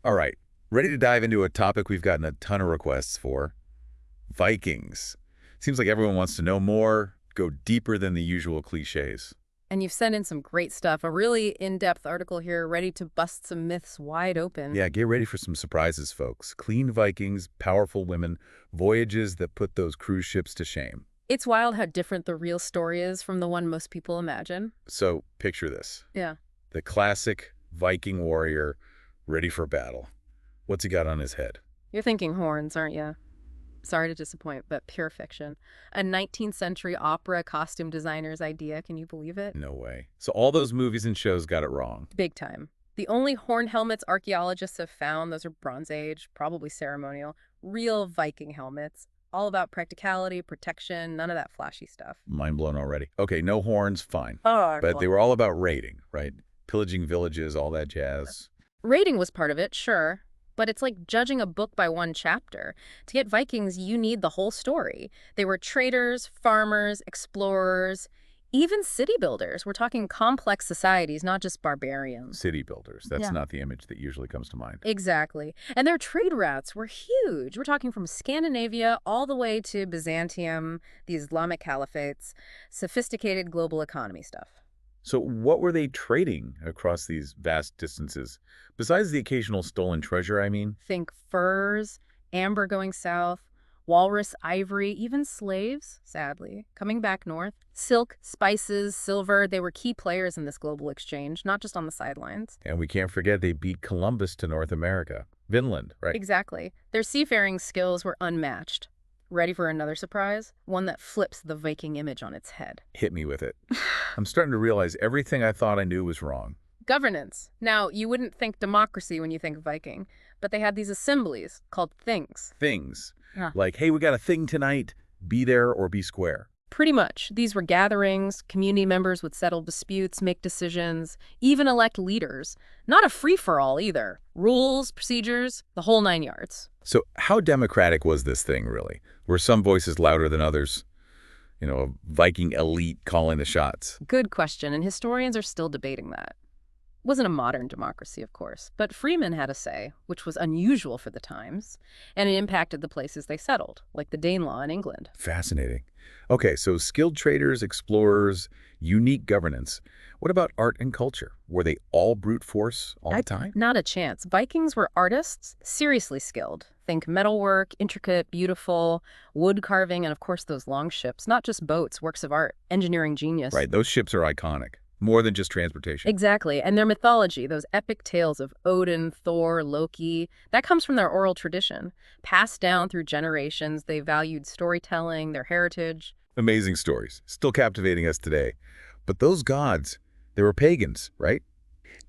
All right, ready to dive into a topic we've gotten a ton of requests for? Vikings. Seems like everyone wants to know more, go deeper than the usual cliches. And you've sent in some great stuff. A really in-depth article here, ready to bust some myths wide open. Yeah, get ready for some surprises, folks. Clean Vikings, powerful women, voyages that put those cruise ships to shame. It's wild how different the real story is from the one most people imagine. So picture this. Yeah. The classic Viking warrior ready for battle. What's he got on his head? You're thinking horns, aren't you? Sorry to disappoint, but pure fiction. A 19th century opera costume designer's idea, can you believe it? No way. So all those movies and shows got it wrong. Big time. The only horn helmets archaeologists have found, those are Bronze Age, probably ceremonial, real Viking helmets. All about practicality, protection, none of that flashy stuff. Mind blown already. Okay, no horns, fine. Oh, But they were all about raiding, right? Pillaging villages, all that jazz. rating was part of it, sure. But it's like judging a book by one chapter. To get Vikings, you need the whole story. They were traders, farmers, explorers, even city builders. We're talking complex societies, not just barbarians. City builders. That's Yeah. not the image that usually comes to mind. Exactly. And their trade routes were huge. We're talking from Scandinavia all the way to Byzantium, the Islamic caliphates, sophisticated global economy stuff. So what were they trading across these vast distances? Besides the occasional stolen treasure, I mean? Think furs, amber going south, walrus ivory, even slaves, sadly, coming back north. Silk, spices, silver, they were key players in this global exchange, not just on the sidelines. And we can't forget they beat Columbus to North America. Vinland, right? Exactly. Their seafaring skills were unmatched. Ready for another surprise? One that flips the Viking image on its head. Hit me with it. I'm starting to realize everything I thought I knew was wrong. Governance. Now, you wouldn't think democracy when you think Viking, but they had these assemblies called things. Things. Yeah. Like, hey, we got a thing tonight. Be there or be square. Pretty much. These were gatherings, community members would settle disputes, make decisions, even elect leaders. Not a free-for-all either. Rules, procedures, the whole 9 yards. So how democratic was this thing, really? Were some voices louder than others? You know, a Viking elite calling the shots. Good question, and historians are still debating that. It wasn't a modern democracy, of course, but freemen had a say, which was unusual for the times, and it impacted the places they settled, like the Danelaw in England. Fascinating. Okay, so skilled traders, explorers, unique governance. What about art and culture? Were they all brute force all the time? Not a chance. Vikings were artists, seriously skilled. Think metalwork, intricate, beautiful, wood carving, and of course those long ships, not just boats, works of art, engineering genius. Right, those ships are iconic. More than just transportation. Exactly. And their mythology, those epic tales of Odin, Thor, Loki, that comes from their oral tradition. Passed down through generations, they valued storytelling, their heritage. Amazing stories, still captivating us today. But those gods, they were pagans, right?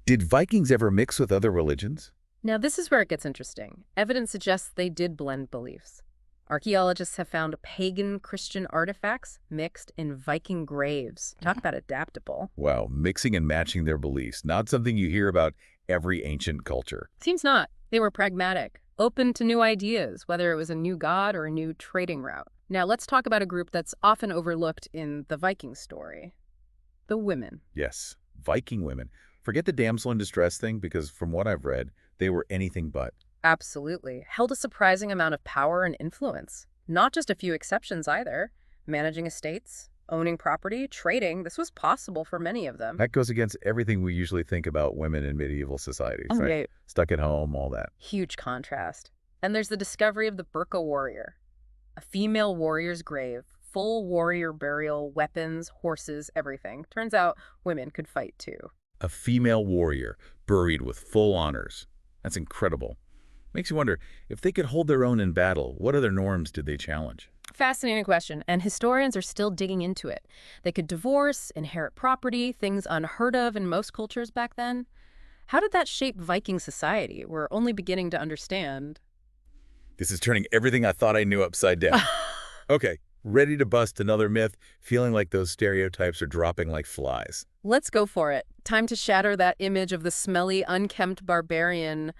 Did Vikings ever mix with other religions? Now, this is where it gets interesting. Evidence suggests they did blend beliefs. Archaeologists have found pagan Christian artifacts mixed in Viking graves. Talk about adaptable. Wow, mixing and matching their beliefs, not something you hear about every ancient culture. Seems not. They were pragmatic, open to new ideas, whether it was a new god or a new trading route. Now, let's talk about a group that's often overlooked in the Viking story. The women. Yes, Viking women. Forget the damsel in distress thing, because from what I've read, they were anything but. Absolutely. Held a surprising amount of power and influence. Not just a few exceptions either. Managing estates, owning property, trading, this was possible for many of them. That goes against everything we usually think about women in medieval societies, right? Okay. Stuck at home, all that. Huge contrast. And there's the discovery of the Burka warrior, a female warrior's grave, full warrior burial, weapons, horses, everything. Turns out women could fight too. A female warrior, buried with full honors. That's incredible. Makes you wonder, if they could hold their own in battle, what other norms did they challenge? Fascinating question, and historians are still digging into it. They could divorce, inherit property, things unheard of in most cultures back then. How did that shape Viking society? We're only beginning to understand. This is turning everything I thought I knew upside down. Okay, ready to bust another myth, feeling like those stereotypes are dropping like flies. Let's go for it. Time to shatter that image of the smelly, unkempt barbarian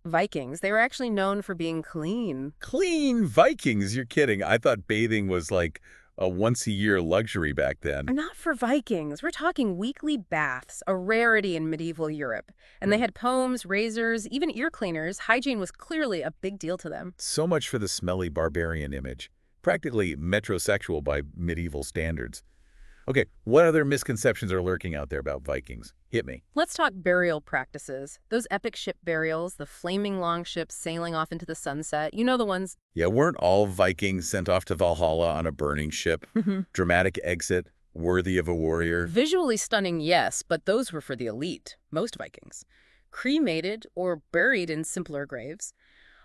Vikings. They were actually known for being clean. Clean Vikings, you're kidding. I thought bathing was like a once-a-year luxury back then. Not for Vikings. We're talking weekly baths, a rarity in medieval Europe. And they Hmm. had poems, razors, even ear cleaners. Hygiene was clearly a big deal to them. So much for the smelly barbarian image. Practically metrosexual by medieval standards. Okay, what other misconceptions are lurking out there about Vikings? Hit me. Let's talk burial practices. Those epic ship burials, the flaming long ships sailing off into the sunset. You know the ones. Yeah, weren't all Vikings sent off to Valhalla on a burning ship? Dramatic exit, worthy of a warrior. Visually stunning, yes, but those were for the elite, most Vikings. Cremated or buried in simpler graves.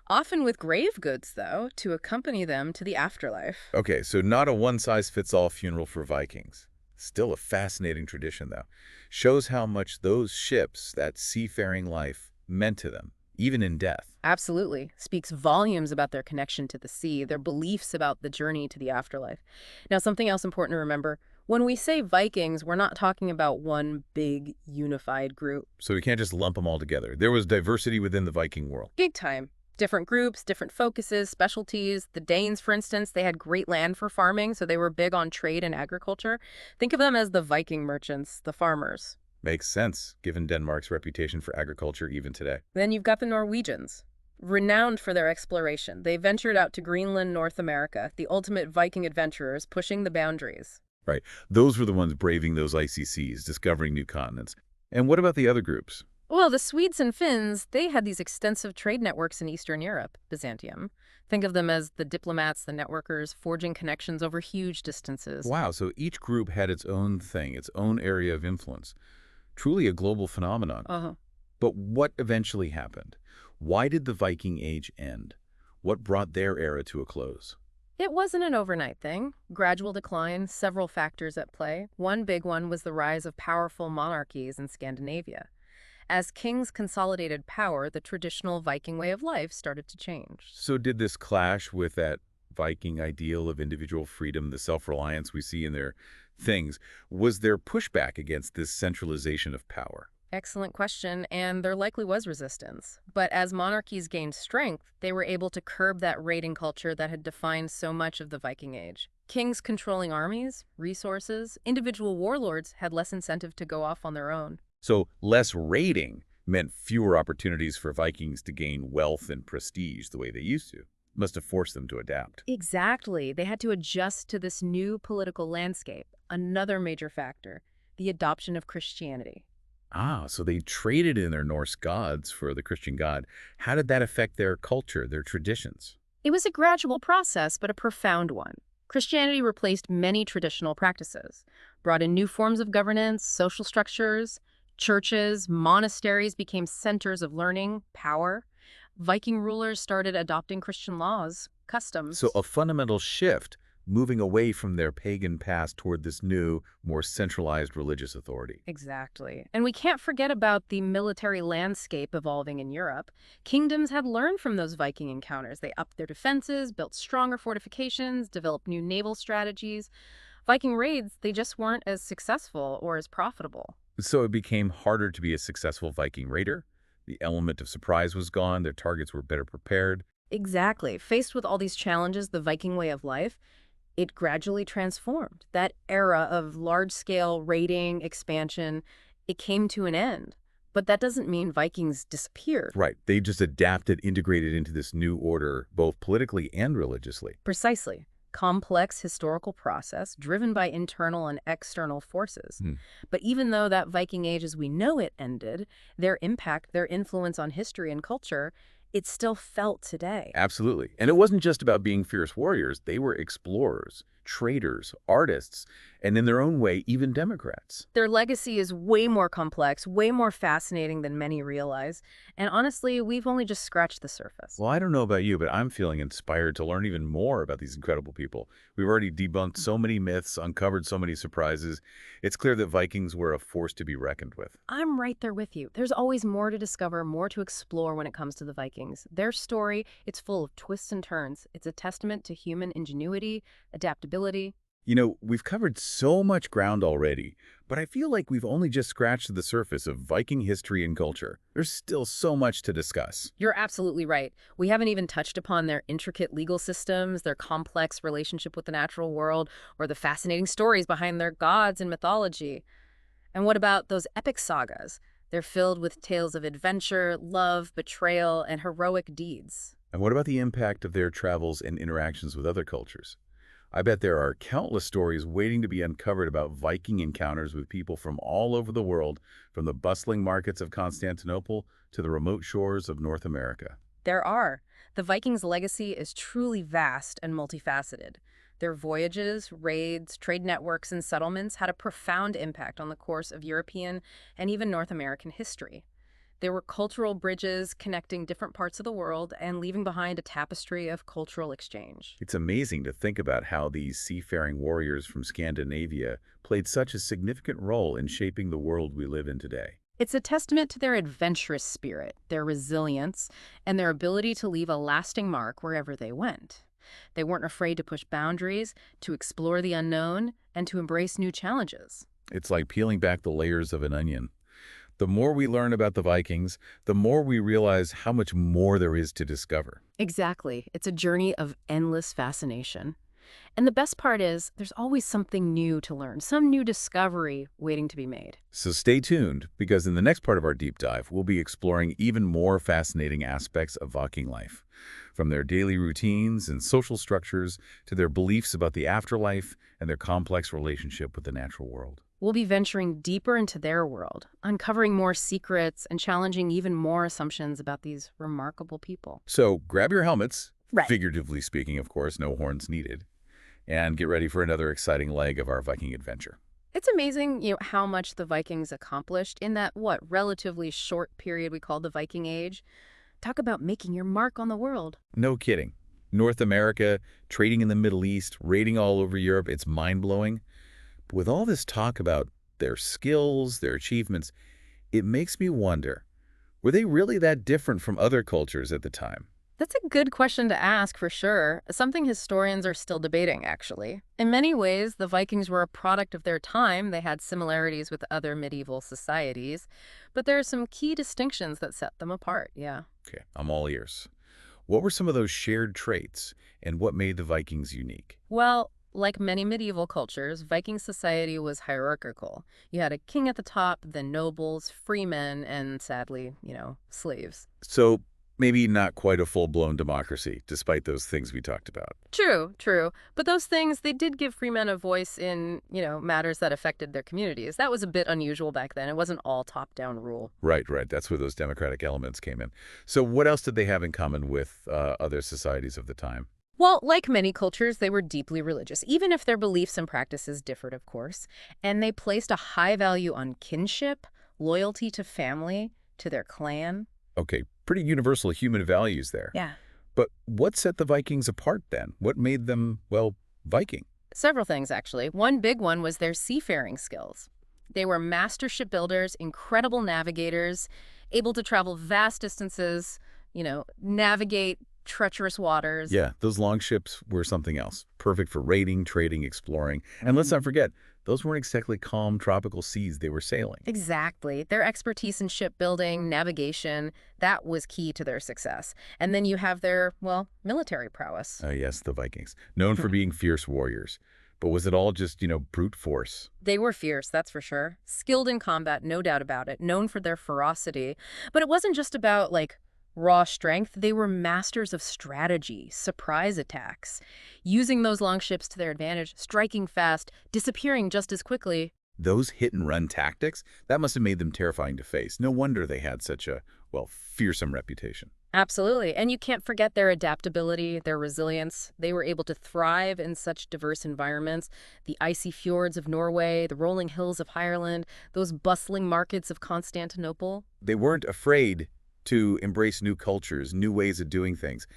Often with grave goods, though, to accompany them to the afterlife. Okay, so not a one-size-fits-all funeral for Vikings. Still a fascinating tradition, though. Shows how much those ships, that seafaring life, meant to them, even in death. Absolutely. Speaks volumes about their connection to the sea, their beliefs about the journey to the afterlife. Now, something else important to remember, when we say Vikings, we're not talking about one big, unified group. So we can't just lump them all together. There was diversity within the Viking world. Big time. Different groups, different focuses, specialties. The Danes, for instance, they had great land for farming, so they were big on trade and agriculture. Think of them as the Viking merchants, the farmers. Makes sense, given Denmark's reputation for agriculture even today. Then you've got the Norwegians, renowned for their exploration. They ventured out to Greenland, North America, the ultimate Viking adventurers pushing the boundaries. Right. Those were the ones braving those icy seas, discovering new continents. And what about the other groups? Well, the Swedes and Finns, they had these extensive trade networks in Eastern Europe, Byzantium. Think of them as the diplomats, the networkers, forging connections over huge distances. Wow, so each group had its own thing, its own area of influence. Truly a global phenomenon. Uh-huh. But what eventually happened? Why did the Viking Age end? What brought their era to a close? It wasn't an overnight thing. Gradual decline, several factors at play. One big one was the rise of powerful monarchies in Scandinavia. As kings consolidated power, the traditional Viking way of life started to change. So did this clash with that Viking ideal of individual freedom, the self-reliance we see in their things? Was there pushback against this centralization of power? Excellent question, and there likely was resistance. But as monarchies gained strength, they were able to curb that raiding culture that had defined so much of the Viking Age. Kings controlling armies, resources, individual warlords had less incentive to go off on their own. So less raiding meant fewer opportunities for Vikings to gain wealth and prestige the way they used to. Must have forced them to adapt. Exactly. They had to adjust to this new political landscape. Another major factor, the adoption of Christianity. Ah, so they traded in their Norse gods for the Christian God. How did that affect their culture, their traditions? It was a gradual process, but a profound one. Christianity replaced many traditional practices, brought in new forms of governance, social structures. Churches, monasteries became centers of learning, power. Viking rulers started adopting Christian laws, customs. So a fundamental shift, moving away from their pagan past toward this new, more centralized religious authority. Exactly. And we can't forget about the military landscape evolving in Europe. Kingdoms had learned from those Viking encounters. They upped their defenses, built stronger fortifications, developed new naval strategies. Viking raids, they just weren't as successful or as profitable. So it became harder to be a successful Viking raider. The element of surprise was gone. Their targets were better prepared. Exactly. Faced with all these challenges, the Viking way of life, it gradually transformed. That era of large-scale raiding, expansion, it came to an end. But that doesn't mean Vikings disappeared. Right. They just adapted, integrated into this new order, both politically and religiously. Precisely. Complex historical process driven by internal and external forces. But even though that Viking Age as we know it ended, their impact, their influence on history and culture, it's still felt today. Absolutely. And it wasn't just about being fierce warriors. They were explorers, traders, artists, and in their own way, even Democrats. Their legacy is way more complex, way more fascinating than many realize. And honestly, we've only just scratched the surface. Well, I don't know about you, but I'm feeling inspired to learn even more about these incredible people. We've already debunked so many myths, uncovered so many surprises. It's clear that Vikings were a force to be reckoned with. I'm right there with you. There's always more to discover, more to explore when it comes to the Vikings. Their story, it's full of twists and turns. It's a testament to human ingenuity, adaptability. We've covered so much ground already, but I feel like we've only just scratched the surface of Viking history and culture. There's still so much to discuss. You're absolutely right. We haven't even touched upon their intricate legal systems, their complex relationship with the natural world, or the fascinating stories behind their gods and mythology. And what about those epic sagas? They're filled with tales of adventure, love, betrayal, and heroic deeds. And what about the impact of their travels and interactions with other cultures? I bet there are countless stories waiting to be uncovered about Viking encounters with people from all over the world, from the bustling markets of Constantinople to the remote shores of North America. There are. The Vikings' legacy is truly vast and multifaceted. Their voyages, raids, trade networks, and settlements had a profound impact on the course of European and even North American history. There were cultural bridges connecting different parts of the world and leaving behind a tapestry of cultural exchange. It's amazing to think about how these seafaring warriors from Scandinavia played such a significant role in shaping the world we live in today. It's a testament to their adventurous spirit, their resilience, and their ability to leave a lasting mark wherever they went. They weren't afraid to push boundaries, to explore the unknown, and to embrace new challenges. It's like peeling back the layers of an onion. The more we learn about the Vikings, the more we realize how much more there is to discover. Exactly. It's a journey of endless fascination. And the best part is, there's always something new to learn, some new discovery waiting to be made. So stay tuned, because in the next part of our deep dive, we'll be exploring even more fascinating aspects of Viking life. From their daily routines and social structures to their beliefs about the afterlife and their complex relationship with the natural world. We'll be venturing deeper into their world, uncovering more secrets and challenging even more assumptions about these remarkable people. So grab your helmets, Right. figuratively speaking, of course, no horns needed, and get ready for another exciting leg of our Viking adventure. It's amazing, how much the Vikings accomplished in that, relatively short period we call the Viking Age. Talk about making your mark on the world. No kidding. North America, trading in the Middle East, raiding all over Europe, it's mind-blowing. But with all this talk about their skills, their achievements, it makes me wonder, were they really that different from other cultures at the time? That's a good question to ask for sure. Something historians are still debating, actually. In many ways, the Vikings were a product of their time. They had similarities with other medieval societies, but there are some key distinctions that set them apart, yeah. Okay, I'm all ears. What were some of those shared traits, and what made the Vikings unique? Well, like many medieval cultures, Viking society was hierarchical. You had a king at the top, then nobles, freemen, and sadly, slaves. So maybe not quite a full-blown democracy, despite those things we talked about. True, true. But those things, they did give freemen a voice in, matters that affected their communities. That was a bit unusual back then. It wasn't all top-down rule. Right, right. That's where those democratic elements came in. So what else did they have in common with other societies of the time? Well, like many cultures, they were deeply religious, even if their beliefs and practices differed, of course. And they placed a high value on kinship, loyalty to family, to their clan. Okay, pretty universal human values there. Yeah. But what set the Vikings apart then? What made them, well, Viking? Several things, actually. One big one was their seafaring skills. They were master shipbuilders, incredible navigators, able to travel vast distances, navigate treacherous waters. Yeah, those long ships were something else. Perfect for raiding, trading, exploring. And let's not forget, those weren't exactly calm tropical seas they were sailing. Exactly. Their expertise in shipbuilding, navigation, that was key to their success. And then you have their, military prowess. Yes, the Vikings. Known for being fierce warriors. But was it all just, brute force? They were fierce, that's for sure. Skilled in combat, no doubt about it. Known for their ferocity. But it wasn't just about, raw strength. They were masters of strategy, surprise attacks, using those long ships to their advantage, striking fast, disappearing just as quickly. Those hit-and-run tactics, that must have made them terrifying to face. No wonder they had such a, fearsome reputation. Absolutely. And you can't forget their adaptability, their resilience. They were able to thrive in such diverse environments. The icy fjords of Norway, the rolling hills of Ireland, those bustling markets of Constantinople. They weren't afraid to embrace new cultures, new ways of doing things.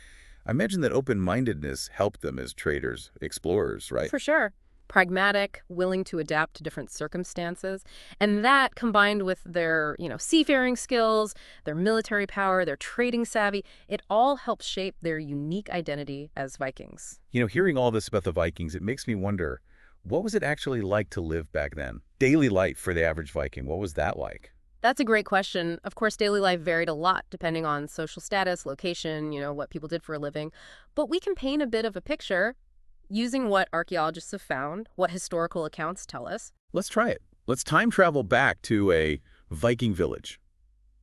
I imagine that open-mindedness helped them as traders, explorers, right? For sure. Pragmatic, willing to adapt to different circumstances. And that, combined with their, seafaring skills, their military power, their trading savvy, it all helps shape their unique identity as Vikings. Hearing all this about the Vikings, it makes me wonder, What was it actually like to live back then? Daily life for the average Viking, what was that like? That's a great question. Of course, daily life varied a lot depending on social status, location, what people did for a living. But we can paint a bit of a picture using what archaeologists have found, what historical accounts tell us. Let's try it. Let's time travel back to a Viking village.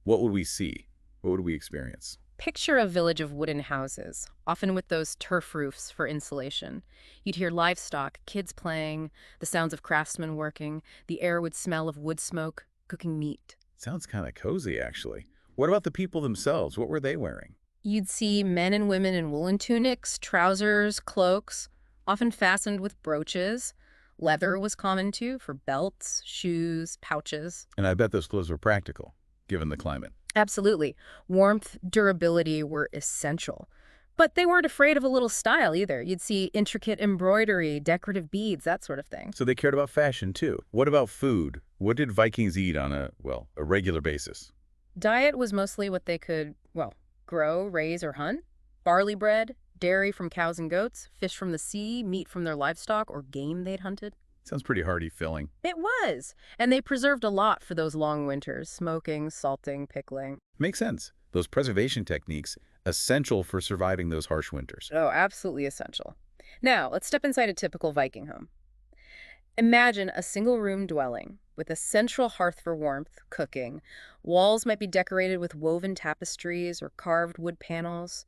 What would we see? What would we experience? Picture a village of wooden houses, often with those turf roofs for insulation. You'd hear livestock, kids playing, the sounds of craftsmen working. The air would smell of wood smoke, cooking meat. Sounds kind of cozy, actually. What about the people themselves? What were they wearing? You'd see men and women in woolen tunics, trousers, cloaks, often fastened with brooches. Leather was common too for belts, shoes, pouches. And I bet those clothes were practical, given the climate. Absolutely. Warmth, durability were essential. But they weren't afraid of a little style either. You'd see intricate embroidery, decorative beads, that sort of thing. So they cared about fashion, too. What about food? What did Vikings eat on a regular basis? Diet was mostly what they could, grow, raise, or hunt. Barley bread, dairy from cows and goats, fish from the sea, meat from their livestock or game they'd hunted. Sounds pretty hearty filling. It was. And they preserved a lot for those long winters, smoking, salting, pickling. Makes sense. Those preservation techniques, essential for surviving those harsh winters. Oh, absolutely essential. Now, let's step inside a typical Viking home. Imagine a single-room dwelling with a central hearth for warmth, cooking. Walls might be decorated with woven tapestries or carved wood panels.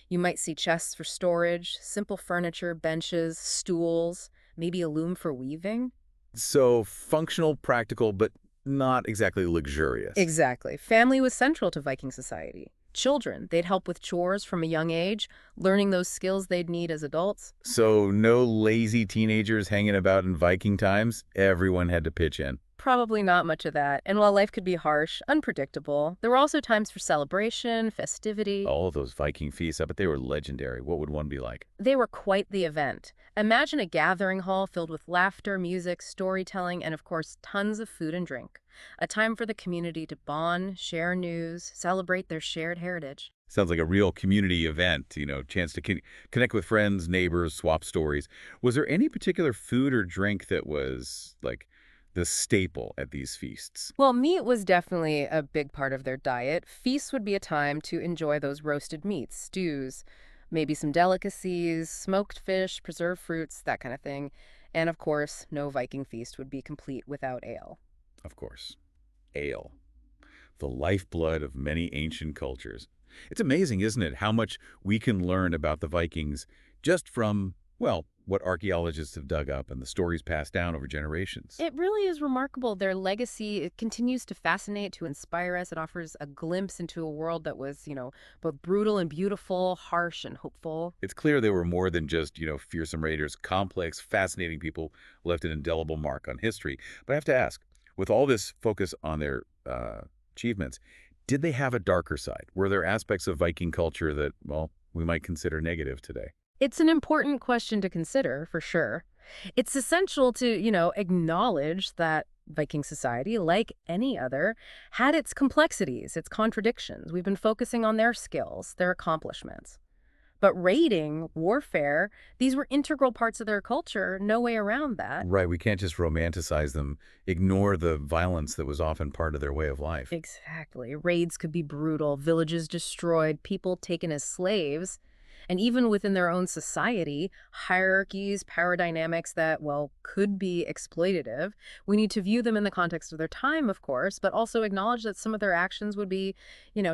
You might see chests for storage, simple furniture, benches, stools, maybe a loom for weaving. So functional, practical, but not exactly luxurious. Exactly. Family was central to Viking society. Children, they'd help with chores from a young age, learning those skills they'd need as adults. So no lazy teenagers hanging about in Viking times. Everyone had to pitch in. Probably not much of that. And while life could be harsh, unpredictable, there were also times for celebration, festivity. All of those Viking feasts, I bet they were legendary. What would one be like? They were quite the event. Imagine a gathering hall filled with laughter, music, storytelling, and of course, tons of food and drink. A time for the community to bond, share news, celebrate their shared heritage. Sounds like a real community event, chance to connect with friends, neighbors, swap stories. Was there any particular food or drink that was like the staple at these feasts? Well, meat was definitely a big part of their diet. Feasts would be a time to enjoy those roasted meats, stews, maybe some delicacies, smoked fish, preserved fruits, that kind of thing. And of course, no Viking feast would be complete without ale. Of course, ale, the lifeblood of many ancient cultures. It's amazing, isn't it, how much we can learn about the Vikings just from, what archaeologists have dug up and the stories passed down over generations. It really is remarkable. Their legacy, it continues to fascinate, to inspire us. It offers a glimpse into a world that was, both brutal and beautiful, harsh and hopeful. It's clear they were more than just, fearsome raiders, complex, fascinating people left an indelible mark on history. But I have to ask, with all this focus on their achievements, did they have a darker side? Were there aspects of Viking culture that, we might consider negative today? It's an important question to consider, for sure. It's essential to, acknowledge that Viking society, like any other, had its complexities, its contradictions. We've been focusing on their skills, their accomplishments. But raiding, warfare, these were integral parts of their culture, no way around that. Right, we can't just romanticize them, ignore the violence that was often part of their way of life. Exactly. Raids could be brutal, villages destroyed, people taken as slaves. And even within their own society, hierarchies, power dynamics that, could be exploitative. We need to view them in the context of their time, of course, but also acknowledge that some of their actions would be,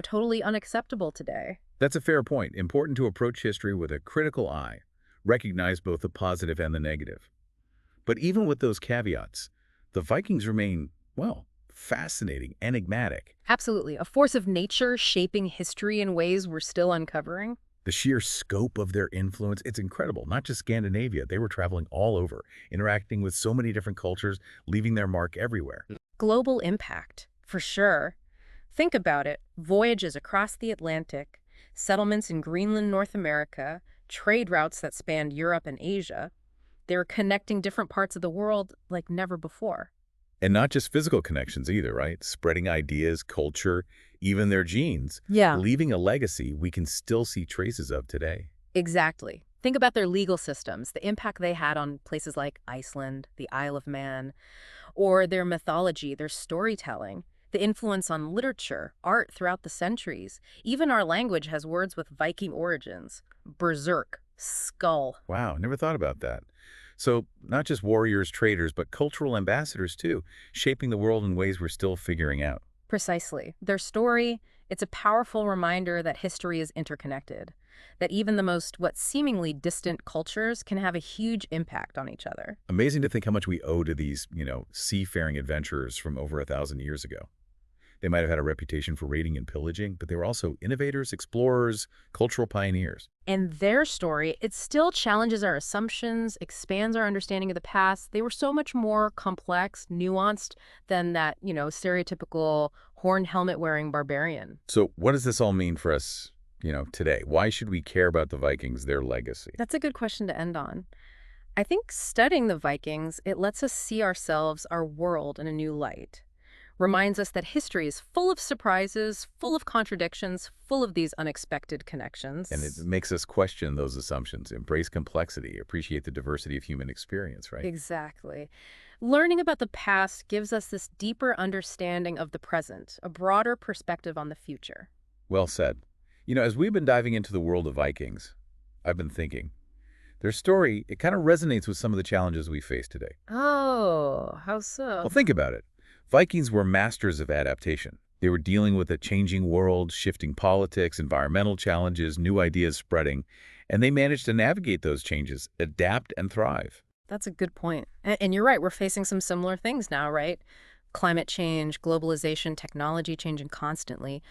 totally unacceptable today. That's a fair point. Important to approach history with a critical eye, recognize both the positive and the negative. But even with those caveats, the Vikings remain, fascinating, enigmatic. Absolutely. A force of nature shaping history in ways we're still uncovering. The sheer scope of their influence, it's incredible. Not just Scandinavia. They were traveling all over, interacting with so many different cultures, leaving their mark everywhere. Global impact, for sure. Think about it. Voyages across the Atlantic, settlements in Greenland, North America, trade routes that spanned Europe and Asia. They were connecting different parts of the world like never before. And not just physical connections either, right? Spreading ideas, culture, even their genes, Yeah. leaving a legacy we can still see traces of today. Exactly. Think about their legal systems, the impact they had on places like Iceland, the Isle of Man, or their mythology, their storytelling, the influence on literature, art throughout the centuries. Even our language has words with Viking origins. Berserk, skull. Wow, never thought about that. So, not just warriors, traders, but cultural ambassadors too, shaping the world in ways we're still figuring out. Precisely. Their story, it's a powerful reminder that history is interconnected, that even the most, what seemingly distant cultures can have a huge impact on each other. Amazing to think how much we owe to these, seafaring adventurers from over 1,000 years ago. They might have had a reputation for raiding and pillaging, but they were also innovators, explorers, cultural pioneers. And their story, it still challenges our assumptions, expands our understanding of the past. They were so much more complex, nuanced than that, stereotypical horn helmet wearing barbarian. So what does this all mean for us, today? Why should we care about the Vikings, their legacy? That's a good question to end on. I think studying the Vikings, it lets us see ourselves, our world in a new light. Reminds us that history is full of surprises, full of contradictions, full of these unexpected And it connections. makes us question those assumptions, embrace complexity, appreciate the diversity of human experience, right? Exactly. Learning about the past gives us this deeper understanding of the present, a broader perspective on the future. Well said. As we've been diving into the world of Vikings, I've been thinking, their story, it kind of resonates with some of the challenges we face today. Oh, how Well, so? think about it. Vikings were masters of adaptation. They were dealing with a changing world, shifting politics, environmental challenges, new ideas spreading, and they managed to navigate those changes, adapt, and thrive. That's a good point. And you're right, we're facing some similar things now, right? Climate change, globalization, technology changing constantly.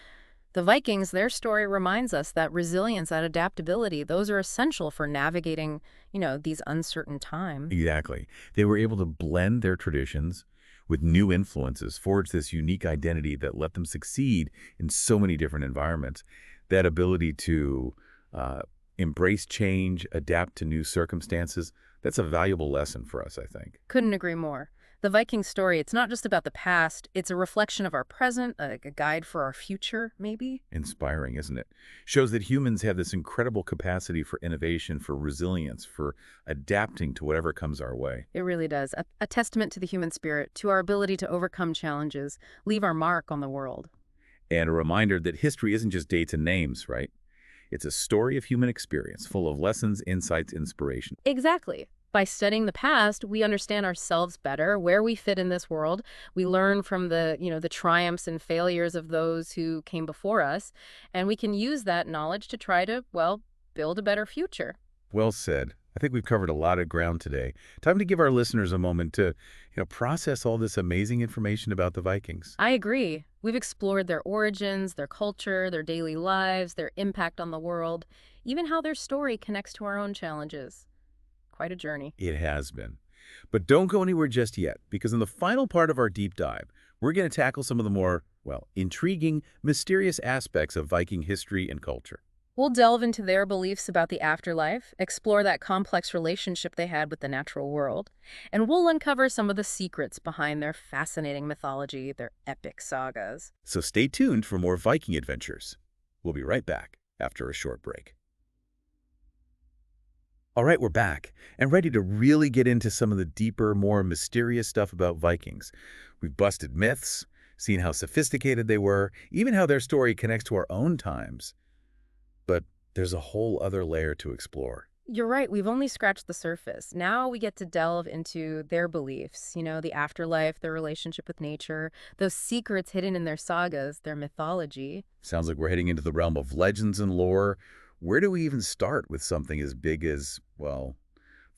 The Vikings, their story reminds us that resilience and adaptability, those are essential for navigating, these uncertain times. Exactly. They were able to blend their traditions with new influences, forge this unique identity that let them succeed in so many different environments. That ability to uh, embrace change, adapt to new circumstances, that's a valuable lesson for us, I think. Couldn't agree more. The Viking story, it's not just about the past, it's a reflection of our present, a guide for our future, maybe? Inspiring, isn't it? Shows that humans have this incredible capacity for innovation, for resilience, for adapting to whatever comes our way. It really does. A testament to the human spirit, to our ability to overcome challenges, leave our mark on the world. And a reminder that history isn't just dates and names, right? It's a story of human experience, full of lessons, insights, inspiration. Exactly. By studying the past, we understand ourselves better, where we fit in this world. We learn from the triumphs and failures of those who came before us, and we can use that knowledge to try to, well, build a better future. Well said. I think we've covered a lot of ground today. Time to give our listeners a moment to, process all this amazing information about the Vikings. I agree. We've explored their origins, their culture, their daily lives, their impact on the world, even how their story connects to our own challenges. Quite a journey. It has been. But don't go anywhere just yet, because in the final part of our deep dive, we're going to tackle some of the more, well, intriguing, mysterious aspects of Viking history and culture. We'll delve into their beliefs about the afterlife, explore that complex relationship they had with the natural world, and we'll uncover some of the secrets behind their fascinating mythology, their epic sagas. So stay tuned for more Viking adventures. We'll be right back after a short break. All right, we're back and ready to really get into some of the deeper, more mysterious stuff about Vikings. We've busted myths, seen how sophisticated they were, even how their story connects to our own times. But there's a whole other layer to explore. You're right, we've only scratched the surface. Now we get to delve into their beliefs, the afterlife, their relationship with nature, those secrets hidden in their sagas, their mythology. Sounds like we're heading into the realm of legends and lore. Where do we even start with something as big as, well,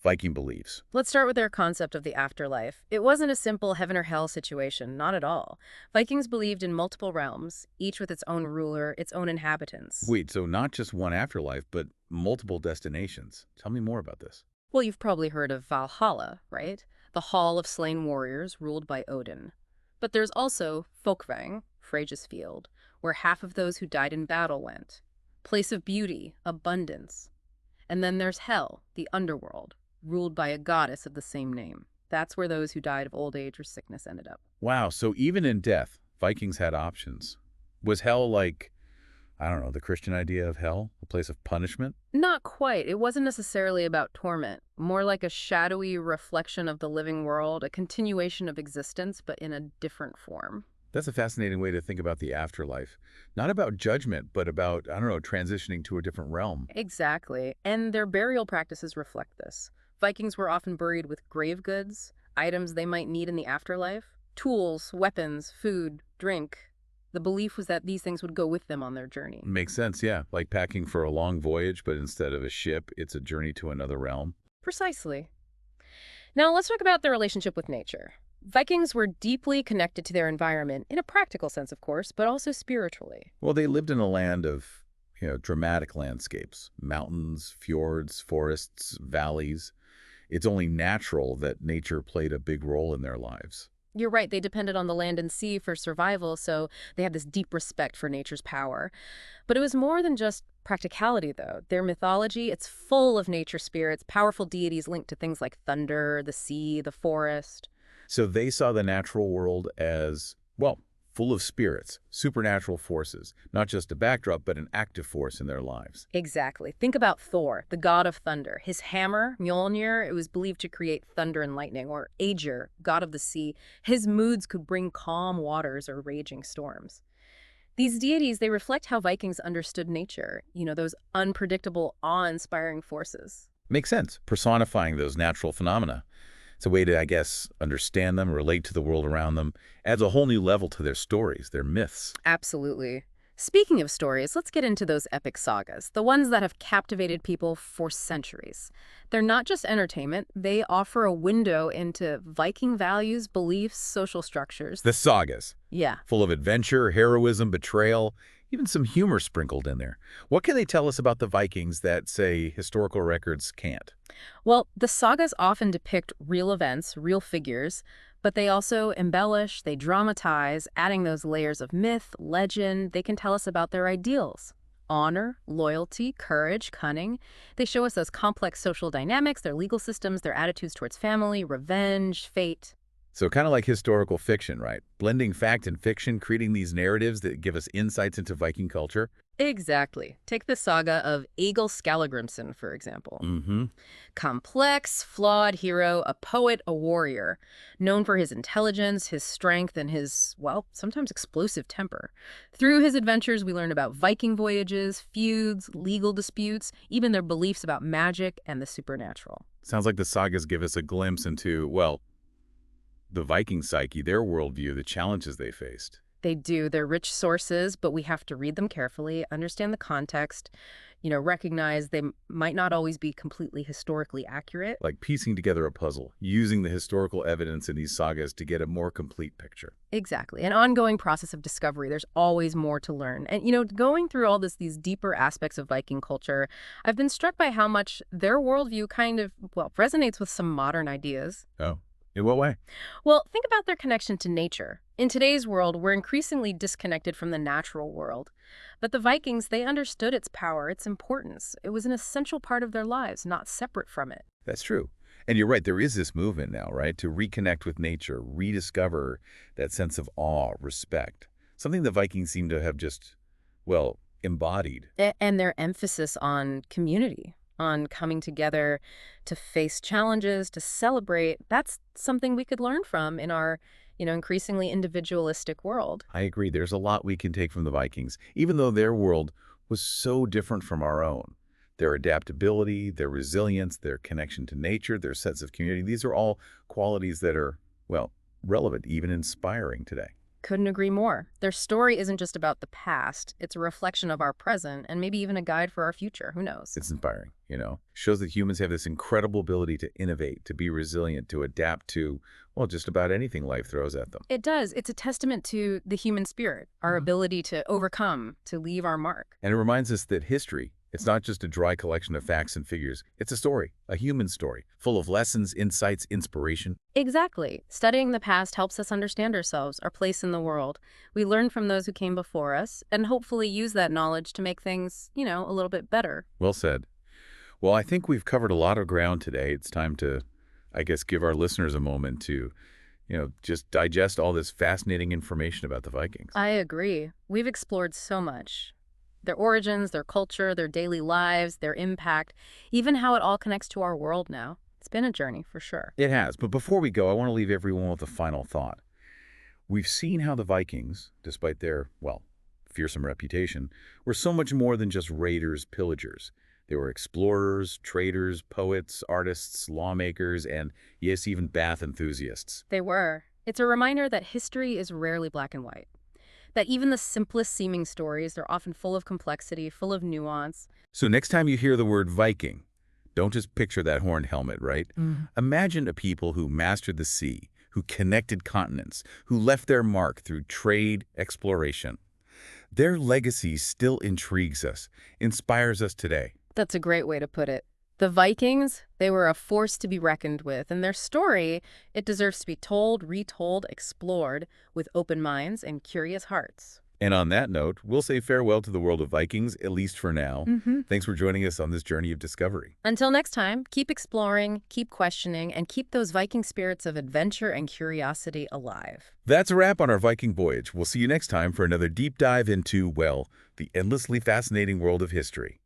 Viking beliefs? Let's start with their concept of the afterlife. It wasn't a simple heaven or hell situation, not at all. Vikings believed in multiple realms, each with its own ruler, its own inhabitants. Wait, so not just one afterlife, but multiple destinations. Tell me more about this. Well, you've probably heard of Valhalla, right? The Hall of Slain Warriors ruled by Odin. But there's also Folkvang, Freya's field, where half of those who died in battle went. Place of beauty, abundance. And then there's Hell, the underworld, ruled by a goddess of the same name. That's where those who died of old age or sickness ended up. Wow, so even in death, Vikings had options. Was hell like I don't know, the Christian idea of hell, a place of punishment? Not quite. It wasn't necessarily about torment, more like a shadowy reflection of the living world, a continuation of existence, but in a different form. That's a fascinating way to think about the afterlife. Not about judgment, but about, I don't know, transitioning to a different realm. Exactly. And their burial practices reflect this. Vikings were often buried with grave goods, items they might need in the afterlife, tools, weapons, food, drink. The belief was that these things would go with them on their journey. Makes sense, yeah. Like packing for a long voyage, but instead of a ship, it's a journey to another realm. Precisely. Now let's talk about their relationship with nature. Vikings were deeply connected to their environment, in a practical sense, of course, but also spiritually. Well, they lived in a land of, dramatic landscapes, mountains, fjords, forests, valleys. It's only natural that nature played a big role in their lives. You're right, they depended on the land and sea for survival, so they had this deep respect for nature's power. But it was more than just practicality, though. Their mythology, it's full of nature spirits, powerful deities linked to things like thunder, the sea, the forest. So they saw the natural world as, well, full of spirits, supernatural forces, not just a backdrop, but an active force in their lives. Exactly. Think about Thor, the god of thunder. His hammer, Mjolnir, it was believed to create thunder and lightning, or Aegir, god of the sea. His moods could bring calm waters or raging storms. These deities, they reflect how Vikings understood nature, those unpredictable, awe-inspiring forces. Makes sense, personifying those natural phenomena. It's a way to, I guess, understand them, relate to the world around them, adds a whole new level to their stories, their myths. Absolutely. Speaking of stories, let's get into those epic sagas, the ones that have captivated people for centuries. They're not just entertainment, they offer a window into Viking values, beliefs, social structures. The sagas, Yeah. full of adventure, heroism, betrayal, even some humor sprinkled in there. What can they tell us about the Vikings that, say, historical records can't? Well, the sagas often depict real events, real figures, but they also embellish, they dramatize, adding those layers of myth, legend. They can tell us about their ideals. Honor, loyalty, courage, cunning. They show us those complex social dynamics, their legal systems, their attitudes towards family, revenge, fate. So kind of like historical fiction, right? Blending fact and fiction, creating these narratives that give us insights into Viking culture. Exactly. Take the saga of Egil Skallagrimsson, for example. Mm-hmm. Complex, flawed hero, a poet, a warrior, known for his intelligence, his strength, and his, well, sometimes explosive temper. Through his adventures, we learn about Viking voyages, feuds, legal disputes, even their beliefs about magic and the supernatural. Sounds like the sagas give us a glimpse into, well, the Viking psyche, their worldview, the challenges they faced. They do. They're rich sources, but we have to read them carefully, understand the context, recognize they might not always be completely historically accurate. Like piecing together a puzzle, using the historical evidence in these sagas to get a more complete picture. Exactly. An ongoing process of discovery. There's always more to learn. And, going through all these deeper aspects of Viking culture, I've been struck by how much their worldview kind of, well, resonates with some modern ideas. Oh, in what way? Well, think about their connection to nature. In today's world, we're increasingly disconnected from the natural world. But the Vikings, they understood its power, its importance. It was an essential part of their lives, not separate from it. That's true. And you're right, there is this movement now, right, to reconnect with nature, rediscover that sense of awe, respect. Something the Vikings seem to have just, well, embodied. And their emphasis on community, on coming together to face challenges, to celebrate, that's something we could learn from in our, increasingly individualistic world. I agree, there's a lot we can take from the Vikings, even though their world was so different from our own. Their adaptability, their resilience, their connection to nature, their sense of community, these are all qualities that are, well, relevant, even inspiring today. Couldn't agree more. Their story isn't just about the past, it's a reflection of our present and maybe even a guide for our future. Who knows? It's inspiring, Shows that humans have this incredible ability to innovate, to be resilient, to adapt to, well, just about anything life throws at them. It does. It's a testament to the human spirit, our ability to overcome, to leave our mark. And it reminds us that history, it's not just a dry collection of facts and figures. It's a story, a human story, full of lessons, insights, inspiration. Exactly. Studying the past helps us understand ourselves, our place in the world. We learn from those who came before us and hopefully use that knowledge to make things, a little bit better. Well said. Well, I think we've covered a lot of ground today. It's time to, I guess, give our listeners a moment to, just digest all this fascinating information about the Vikings. I agree. We've explored so much. Their origins, their culture, their daily lives, their impact, even how it all connects to our world now. It's been a journey for sure. It has, but before we go, I want to leave everyone with a final thought. We've seen how the Vikings, despite their, well, fearsome reputation, were so much more than just raiders, pillagers. They were explorers, traders, poets, artists, lawmakers, and, yes, even bath enthusiasts. They were. It's a reminder that history is rarely black and white. That even the simplest seeming stories, they're often full of complexity, full of nuance. So next time you hear the word Viking, don't just picture that horned helmet, right? Imagine a people who mastered the sea, who connected continents, who left their mark through trade, exploration. Their legacy still intrigues us, inspires us today. That's a great way to put it. The Vikings, they were a force to be reckoned with, and their story, it deserves to be told, retold, explored with open minds and curious hearts. And on that note, we'll say farewell to the world of Vikings, at least for now. Thanks for joining us on this journey of discovery. Until next time, keep exploring, keep questioning, and keep those Viking spirits of adventure and curiosity alive. That's a wrap on our Viking voyage. We'll see you next time for another deep dive into, well, the endlessly fascinating world of history.